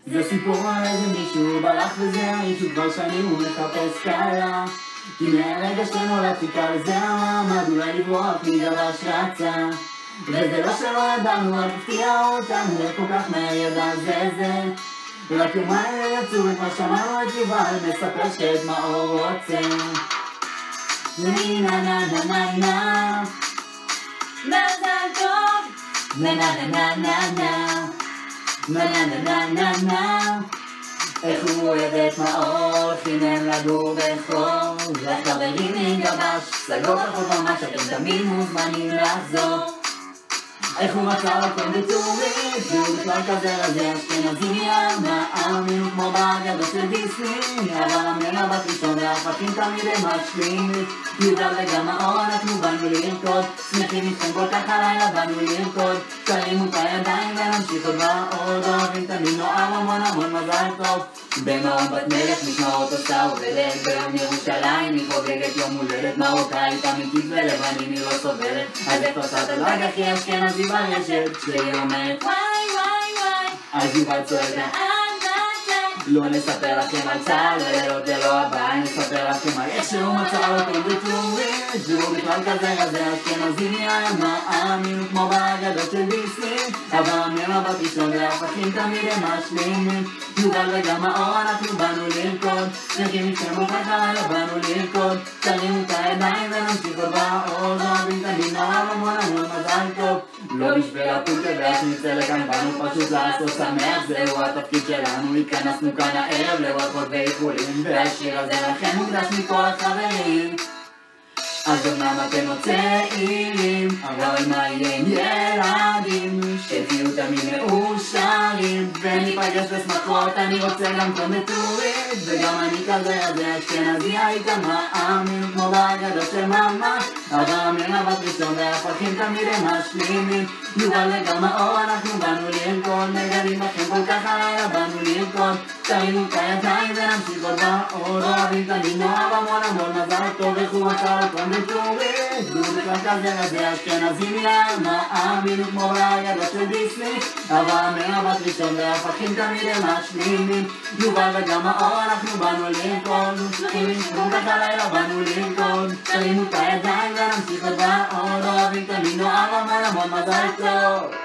זה סיפור על איזה מישהו ברח וזה האיש וכבר שנים הוא מחפש קלה, כי מהרגע שנולד חיכה לזה המעמד, אולי לברוח מדבר שרצה. וזה לא שלא ידענו, רק הפתיע אותנו, כל כך מהר ידע זה רק יומיים יצאו וכבר שמענו את יובל מספר שאת מאור רוצה. נה נה נה נה נה מזל טוב, נה נה נה נה נה נה נה נה נה נה. איך הוא אוהב את מאור, חינם לגור בחור, לחברים מגבש, סגור פחות ממש, אתם תמיד מוזמנים לחזור. איך הוא מצא הכל בטורית, והוא בכלל כזה רזה אשכנזי, מאמין כמו באגדות של דיסני, אבל המנה בת ראשון והפכים תמיד הם משלים. יובל וגם מאור אנחנו באנו לרקוד, שמחים איתכם כל כך הלילה באנו לרקוד, תרימו את הידיים ונמשיך עוד ועוד, אוהבים תמיד נוער המון המון מזל טוב. במעון בת מלך משמרות עושה עובדת, ביום ירושלים היא חוגגת יום הולדת, מרוקאית אמיתית ולבנים היא לא סובלת, אז את עושה את הדרג הכי אשכנזי ברשת, כשהיא אומרת וואי וואי וואי, אז יובל צועק לא נספר לכם על צהל ולילות ללא הבא, נספר לכם על איך שהוא מצא אותו בטורית, והוא בכלל כזה רזה אשכנזי, מאמין כמו באגדות של דיסני, אבל מהבת ראשון והפכים תמיד הם משלימים. יובל וגם מאור אנחנו באנו לרקוד, שמחים איתכם כל כך הלילה באנו לרקוד, תרימו את הידיים ונמשיך עוד ועוד, אוהבים תמיד נורא המון המון מזל טוב. לא בשביל הפולטה והשניצל לכאן באנו פשוט לעשות שמח, זהו התפקיד שלנו, התכנסנו כאן הערב לברכות ואיחולים, והשיר הזה לכם מוקדש מכל החברים. אז אמנם אתם עוד צעירים, אבל מה יהיה עם ילדים, שתהיו תמיד מאושרים, וניפגש בשמחות, אני רוצה גם כל מטורית, וגם אני כזה רזה אשכנזי, היית מאמין כמו באגדות של ממש, אבל מהבת ראשון והפכים תמיד הם משלימים. יובל וגם מאור אנחנו באנו לרקוד, מגלים לכם כל כך הלילה באנו לרקוד, תרימו את הידיים ונמשיך עוד ועוד, אוהבים תמיד נוער המון המון מזל טוב, איך הוא מצא הכל בטורית, והוא בכלל כזה רזה אשכנזי, מאמין כמו באגדות של דיסני, אבל מהבת ראשון והפכים תמיד הם משלימים. יובל וגם מאור אנחנו באנו לרקוד, כל כך הלילה באנו לרקוד, תרימו את הידיים ונמשיך עוד ועוד, אוהבים תמיד נוער המון המון מזל טוב.